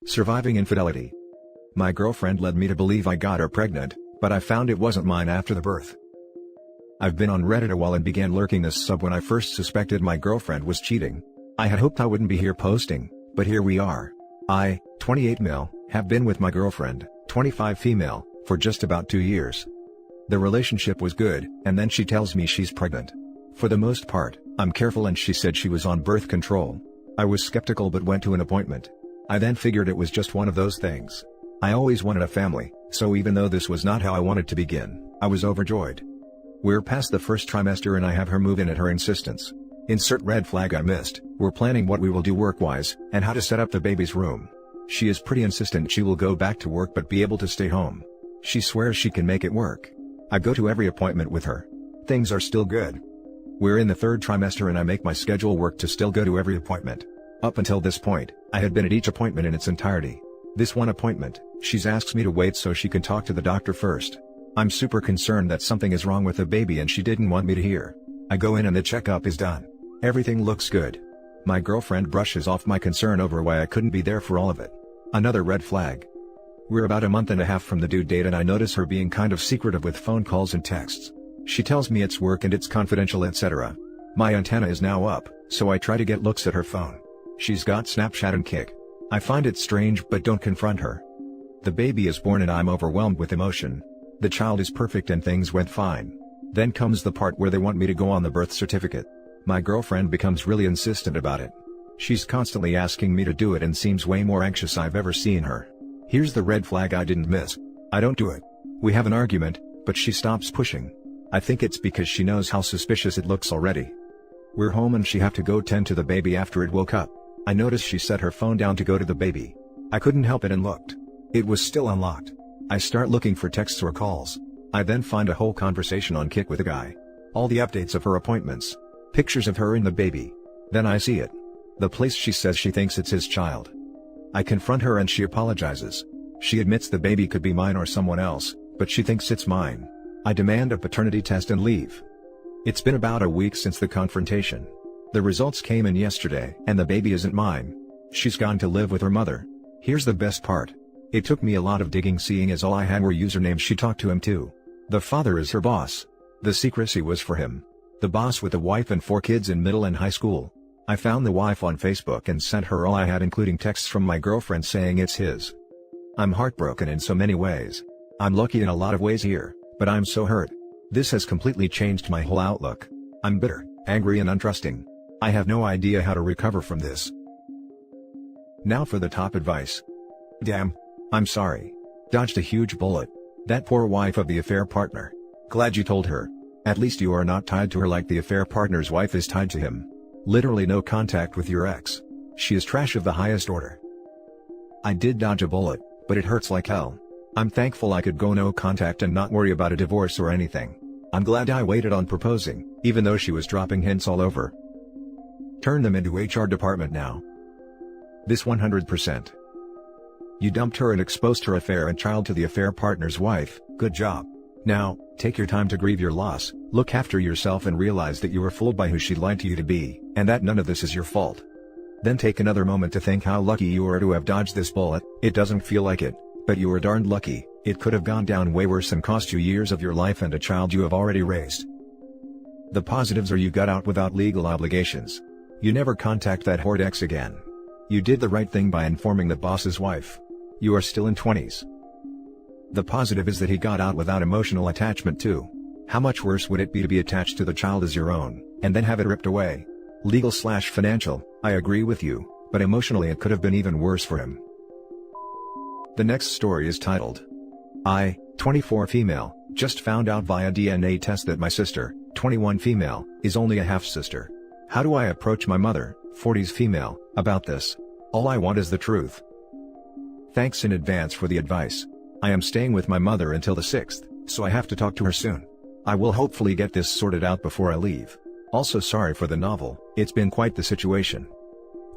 Surviving infidelity. My girlfriend led me to believe I got her pregnant, but I found it wasn't mine after the birth. I've been on Reddit a while and began lurking this sub when I first suspected my girlfriend was cheating. I had hoped I wouldn't be here posting, but here we are. I, 28 male, have been with my girlfriend, 25 female, for just about 2 years. The relationship was good, and then she tells me she's pregnant. For the most part, I'm careful and she said she was on birth control. I was skeptical but went to an appointment. I then figured it was just one of those things. I always wanted a family, so even though this was not how I wanted to begin, I was overjoyed. We're past the first trimester and I have her move in at her insistence. Insert red flag I missed. We're planning what we will do work-wise, and how to set up the baby's room. She is pretty insistent she will go back to work but be able to stay home. She swears she can make it work. I go to every appointment with her. Things are still good. We're in the third trimester and I make my schedule work to still go to every appointment. Up until this point, I had been at each appointment in its entirety. This one appointment, she's asked me to wait so she can talk to the doctor first. I'm super concerned that something is wrong with the baby and she didn't want me to hear. I go in and the checkup is done. Everything looks good. My girlfriend brushes off my concern over why I couldn't be there for all of it. Another red flag. We're about a month and a half from the due date and I notice her being kind of secretive with phone calls and texts. She tells me it's work and it's confidential, etc. My antenna is now up, so I try to get looks at her phone. She's got Snapchat and Kik. I find it strange but don't confront her. The baby is born and I'm overwhelmed with emotion. The child is perfect and things went fine. Then comes the part where they want me to go on the birth certificate. My girlfriend becomes really insistent about it. She's constantly asking me to do it and seems way more anxious I've ever seen her. Here's the red flag I didn't miss. I don't do it. We have an argument, but she stops pushing. I think it's because she knows how suspicious it looks already. We're home and she have to go tend to the baby after it woke up. I noticed she set her phone down to go to the baby. I couldn't help it and looked. It was still unlocked. I start looking for texts or calls. I then find a whole conversation on Kik with a guy. All the updates of her appointments. Pictures of her and the baby. Then I see it. The place she says she thinks it's his child. I confront her and she apologizes. She admits the baby could be mine or someone else, but she thinks it's mine. I demand a paternity test and leave. It's been about a week since the confrontation. The results came in yesterday and the baby isn't mine. She's gone to live with her mother. Here's the best part. It took me a lot of digging seeing as all I had were usernames she talked to him to. The father is her boss. The secrecy was for him. The boss with a wife and 4 kids in middle and high school. I found the wife on Facebook and sent her all I had including texts from my girlfriend saying it's his. I'm heartbroken in so many ways. I'm lucky in a lot of ways here, but I'm so hurt. This has completely changed my whole outlook. I'm bitter, angry and untrusting. I have no idea how to recover from this. Now for the top advice. Damn. I'm sorry. Dodged a huge bullet. That poor wife of the affair partner. Glad you told her. At least you are not tied to her like the affair partner's wife is tied to him. Literally no contact with your ex. She is trash of the highest order. I did dodge a bullet, but it hurts like hell. I'm thankful I could go no contact and not worry about a divorce or anything. I'm glad I waited on proposing, even though she was dropping hints all over. Turn them into HR department now. This 100%. You dumped her and exposed her affair and child to the affair partner's wife, good job. Now, take your time to grieve your loss, look after yourself and realize that you were fooled by who she lied to you to be, and that none of this is your fault. Then take another moment to think how lucky you are to have dodged this bullet. It doesn't feel like it, but you were darned lucky. It could have gone down way worse and cost you years of your life and a child you have already raised. The positives are you got out without legal obligations. You never contact that horrid ex again. You did the right thing by informing the boss's wife. You are still in 20s. The positive is that he got out without emotional attachment too. How much worse would it be to be attached to the child as your own, and then have it ripped away? Legal/financial, I agree with you, but emotionally it could have been even worse for him. The next story is titled, I, 24 female, just found out via DNA test that my sister, 21 female, is only a half-sister. How do I approach my mother, 40s female, about this? All I want is the truth. Thanks in advance for the advice. I am staying with my mother until the 6th, so I have to talk to her soon. I will hopefully get this sorted out before I leave. Also sorry for the novel, it's been quite the situation.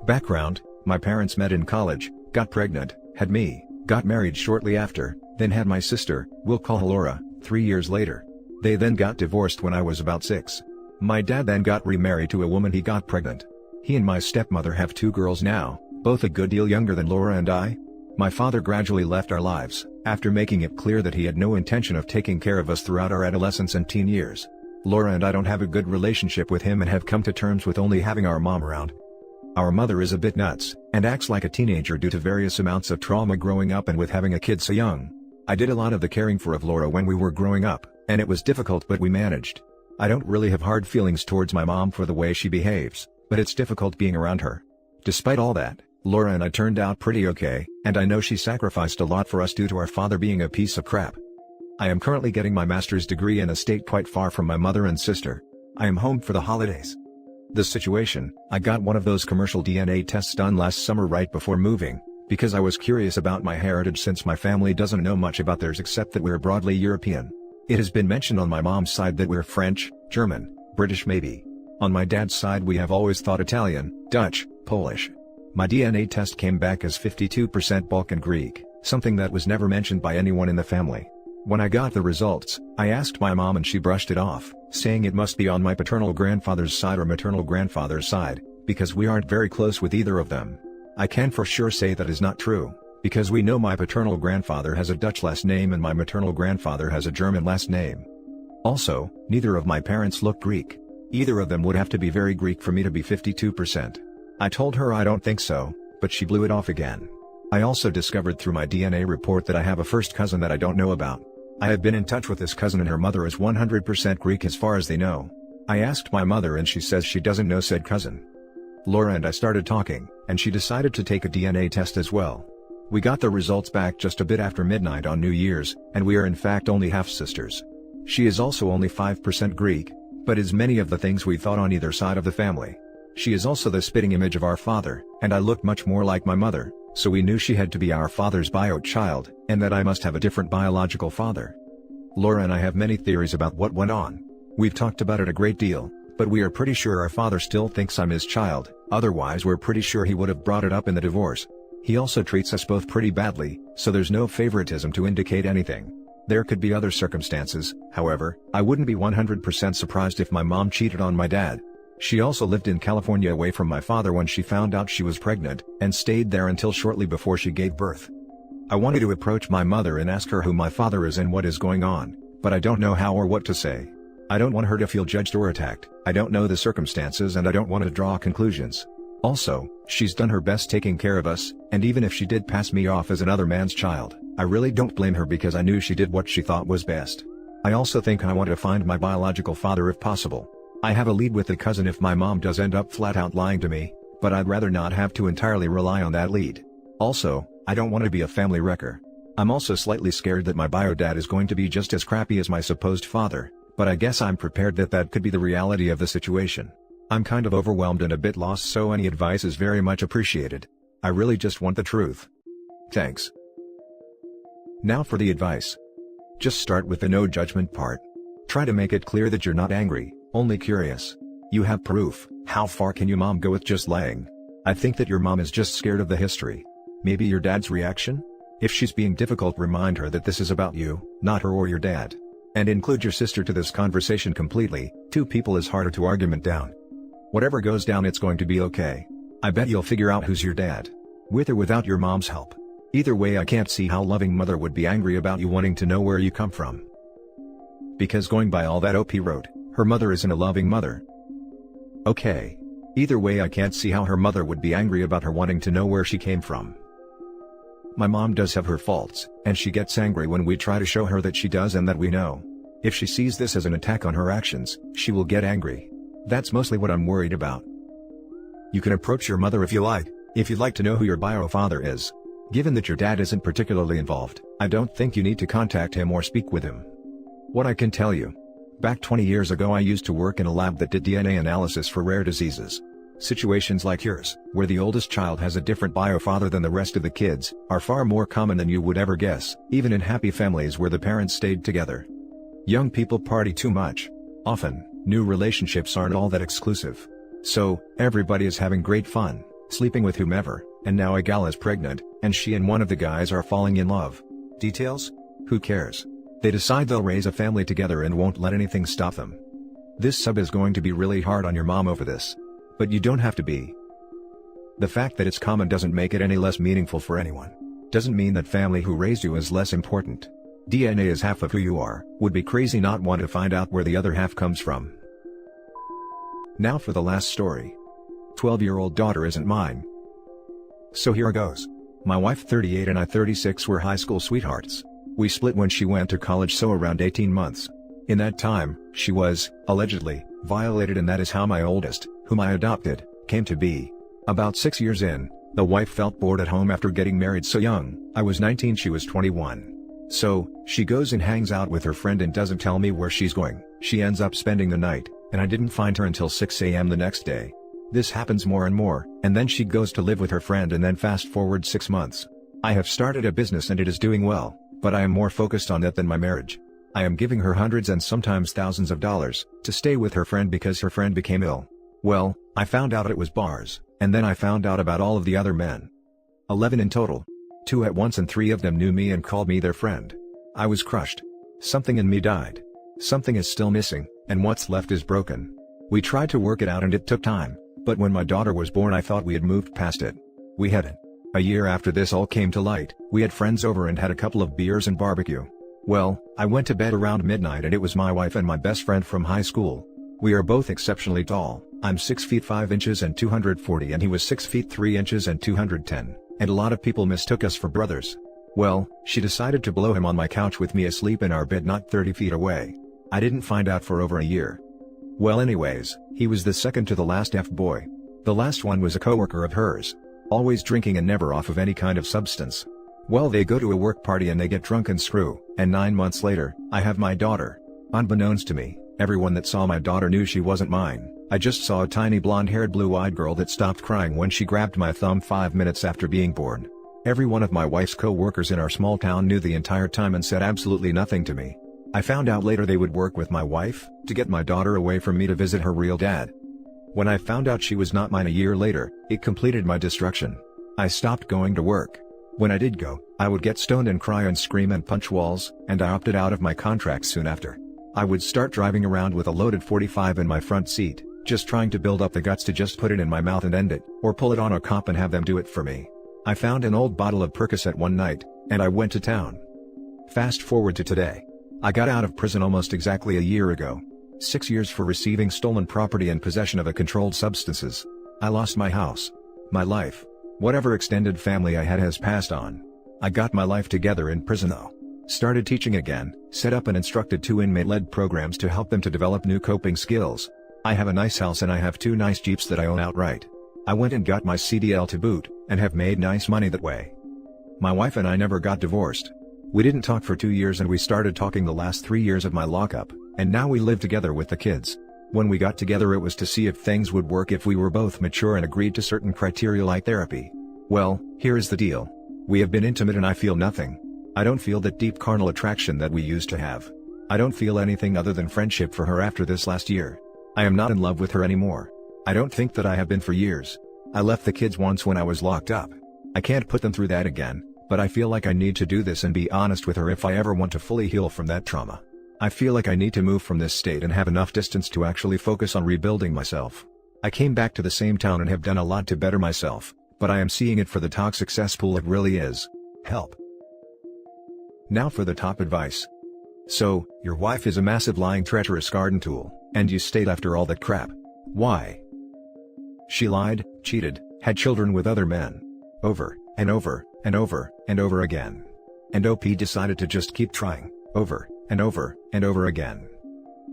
Background, my parents met in college, got pregnant, had me, got married shortly after, then had my sister, we'll call her Laura, 3 years later. They then got divorced when I was about 6. My dad then got remarried to a woman he got pregnant. He and my stepmother have 2 girls now, both a good deal younger than Laura and I. My father gradually left our lives, after making it clear that he had no intention of taking care of us throughout our adolescence and teen years. Laura and I don't have a good relationship with him and have come to terms with only having our mom around. Our mother is a bit nuts, and acts like a teenager due to various amounts of trauma growing up and with having a kid so young. I did a lot of the caring for of Laura when we were growing up, and it was difficult but we managed. I don't really have hard feelings towards my mom for the way she behaves, but it's difficult being around her. Despite all that, Laura and I turned out pretty okay, and I know she sacrificed a lot for us due to our father being a piece of crap. I am currently getting my master's degree in a state quite far from my mother and sister. I am home for the holidays. The situation, I got one of those commercial DNA tests done last summer right before moving, because I was curious about my heritage since my family doesn't know much about theirs except that we're broadly European. It has been mentioned on my mom's side that we're French, German, British maybe. On my dad's side we have always thought Italian, Dutch, Polish. My DNA test came back as 52% Balkan Greek, something that was never mentioned by anyone in the family. When I got the results, I asked my mom and she brushed it off, saying it must be on my paternal grandfather's side or maternal grandfather's side, because we aren't very close with either of them. I can for sure say that is not true, because we know my paternal grandfather has a Dutch last name and my maternal grandfather has a German last name. Also, neither of my parents look Greek. Either of them would have to be very Greek for me to be 52%. I told her I don't think so, but she blew it off again. I also discovered through my DNA report that I have a first cousin that I don't know about. I have been in touch with this cousin and her mother is 100% Greek as far as they know. I asked my mother and she says she doesn't know said cousin. Laura and I started talking, and she decided to take a DNA test as well. We got the results back just a bit after midnight on New Year's, and we are in fact only half-sisters. She is also only 5% Greek, but is many of the things we thought on either side of the family. She is also the spitting image of our father, and I look much more like my mother, so we knew she had to be our father's bio child, and that I must have a different biological father. Laura and I have many theories about what went on. We've talked about it a great deal, but we are pretty sure our father still thinks I'm his child, otherwise we're pretty sure he would have brought it up in the divorce. He also treats us both pretty badly, so there's no favoritism to indicate anything. There could be other circumstances, however, I wouldn't be 100% surprised if my mom cheated on my dad. She also lived in California away from my father when she found out she was pregnant, and stayed there until shortly before she gave birth. I wanted to approach my mother and ask her who my father is and what is going on, but I don't know how or what to say. I don't want her to feel judged or attacked, I don't know the circumstances and I don't want to draw conclusions. Also, she's done her best taking care of us, and even if she did pass me off as another man's child, I really don't blame her because I knew she did what she thought was best. I also think I want to find my biological father if possible. I have a lead with a cousin if my mom does end up flat out lying to me, but I'd rather not have to entirely rely on that lead. Also, I don't want to be a family wrecker. I'm also slightly scared that my bio dad is going to be just as crappy as my supposed father, but I guess I'm prepared that that could be the reality of the situation. I'm kind of overwhelmed and a bit lost, so any advice is very much appreciated. I really just want the truth. Thanks. Now for the advice. Just start with the no judgment part. Try to make it clear that you're not angry, only curious. You have proof. How far can your mom go with just lying? I think that your mom is just scared of the history. Maybe your dad's reaction? If she's being difficult, remind her that this is about you, not her or your dad. And include your sister to this conversation completely. Two people is harder to argument down. Whatever goes down, it's going to be okay. I bet you'll figure out who's your dad. With or without your mom's help. Either way, I can't see how loving mother would be angry about you wanting to know where you come from. Because going by all that OP wrote, her mother isn't a loving mother. Okay. Either way, I can't see how her mother would be angry about her wanting to know where she came from. My mom does have her faults, and she gets angry when we try to show her that she does and that we know. If she sees this as an attack on her actions, she will get angry. That's mostly what I'm worried about. You can approach your mother if you'd like to know who your bio father is. Given that your dad isn't particularly involved, I don't think you need to contact him or speak with him. What I can tell you. Back 20 years ago I used to work in a lab that did DNA analysis for rare diseases. Situations like yours, where the oldest child has a different bio father than the rest of the kids, are far more common than you would ever guess, even in happy families where the parents stayed together. Young people party too much. Often, new relationships aren't all that exclusive. So, everybody is having great fun, sleeping with whomever, and now a gal is pregnant, and she and one of the guys are falling in love. Details? Who cares? They decide they'll raise a family together and won't let anything stop them. This sub is going to be really hard on your mom over this. But you don't have to be. The fact that it's common doesn't make it any less meaningful for anyone. Doesn't mean that family who raised you is less important. DNA is half of who you are. Would be crazy not want to find out where the other half comes from. Now for the last story. 12-year-old daughter isn't mine. So here goes. My wife 38 and I 36 were high school sweethearts. We split when she went to college, so around 18 months. In that time, she was, allegedly, violated, and that is how my oldest, whom I adopted, came to be. About 6 years in, the wife felt bored at home after getting married so young. I was 19, she was 21. So, she goes and hangs out with her friend and doesn't tell me where she's going. She ends up spending the night, and I didn't find her until 6 a.m. the next day. This happens more and more, and then she goes to live with her friend, and then fast forward 6 months. I have started a business and it is doing well, but I am more focused on that than my marriage. I am giving her hundreds and sometimes thousands of dollars to stay with her friend because her friend became ill. Well, I found out it was bars, and then I found out about all of the other men. 11 in total. 2 at once, and 3 of them knew me and called me their friend. I was crushed. Something in me died. Something is still missing, and what's left is broken. We tried to work it out and it took time, but when my daughter was born I thought we had moved past it. We hadn't. A year after this all came to light, we had friends over and had a couple of beers and barbecue. Well, I went to bed around midnight and it was my wife and my best friend from high school. We are both exceptionally tall. I'm 6 feet 5 inches and 240 and he was 6 feet 3 inches and 210, and a lot of people mistook us for brothers. Well, she decided to blow him on my couch with me asleep in our bed not 30 feet away. I didn't find out for over a year. Well, anyways, he was the second to the last F-boy. The last one was a coworker of hers. Always drinking and never off of any kind of substance. Well, they go to a work party and they get drunk and screw, and 9 months later, I have my daughter. Unbeknownst to me, everyone that saw my daughter knew she wasn't mine. I just saw a tiny blonde-haired blue-eyed girl that stopped crying when she grabbed my thumb 5 minutes after being born. Every one of my wife's co-workers in our small town knew the entire time and said absolutely nothing to me. I found out later they would work with my wife to get my daughter away from me to visit her real dad. When I found out she was not mine a year later, it completed my destruction. I stopped going to work. When I did go, I would get stoned and cry and scream and punch walls, and I opted out of my contract soon after. I would start driving around with a loaded .45 in my front seat, just trying to build up the guts to just put it in my mouth and end it, or pull it on a cop and have them do it for me. I found an old bottle of Percocet one night, and I went to town. Fast forward to today. I got out of prison almost exactly a year ago. 6 years for receiving stolen property and possession of controlled substances. I lost my house. My life. Whatever extended family I had has passed on. I got my life together in prison though. Started teaching again, set up and instructed 2 inmate-led programs to help them to develop new coping skills. I have a nice house and I have 2 nice Jeeps that I own outright. I went and got my CDL to boot, and have made nice money that way. My wife and I never got divorced. We didn't talk for 2 years and we started talking the last 3 years of my lockup, and now we live together with the kids. When we got together it was to see if things would work if we were both mature and agreed to certain criteria like therapy. Well, here is the deal. We have been intimate and I feel nothing. I don't feel that deep carnal attraction that we used to have. I don't feel anything other than friendship for her after this last year. I am not in love with her anymore. I don't think that I have been for years. I left the kids once when I was locked up. I can't put them through that again, but I feel like I need to do this and be honest with her if I ever want to fully heal from that trauma. I feel like I need to move from this state and have enough distance to actually focus on rebuilding myself. I came back to the same town and have done a lot to better myself, but I am seeing it for the toxic cesspool it really is. Help. Now for the top advice. So, your wife is a massive lying treacherous garden tool, and you stayed after all that crap. Why? She lied, cheated, had children with other men. Over, and over, and over, and over again. And OP decided to just keep trying, over, and over, and over again.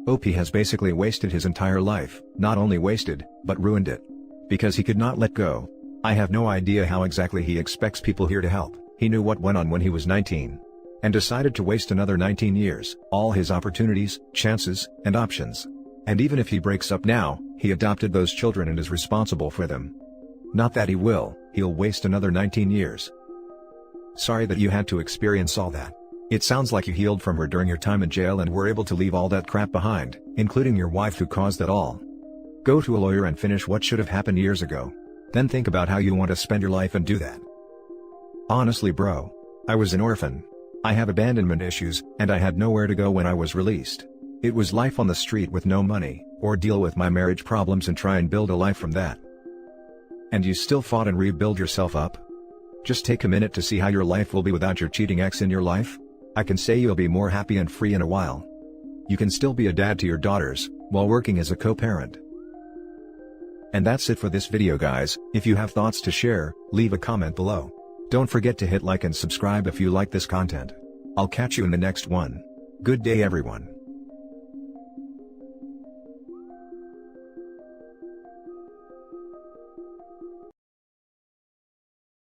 OP has basically wasted his entire life, not only wasted, but ruined it. Because he could not let go. I have no idea how exactly he expects people here to help. He knew what went on when he was 19. And decided to waste another 19 years, all his opportunities, chances, and options. And even if he breaks up now, he adopted those children and is responsible for them. Not that he'll waste another 19 years. Sorry that you had to experience all that. It sounds like you healed from her during your time in jail and were able to leave all that crap behind, including your wife who caused it all. Go to a lawyer and finish what should have happened years ago. Then think about how you want to spend your life and do that. Honestly bro. I was an orphan. I have abandonment issues, and I had nowhere to go when I was released. It was life on the street with no money, or deal with my marriage problems and try and build a life from that. And you still fought and rebuild yourself up? Just take a minute to see how your life will be without your cheating ex in your life. I can say you'll be more happy and free in a while. You can still be a dad to your daughters, while working as a co-parent. And that's it for this video guys. If you have thoughts to share, leave a comment below. Don't forget to hit like and subscribe if you like this content. I'll catch you in the next one. Good day everyone.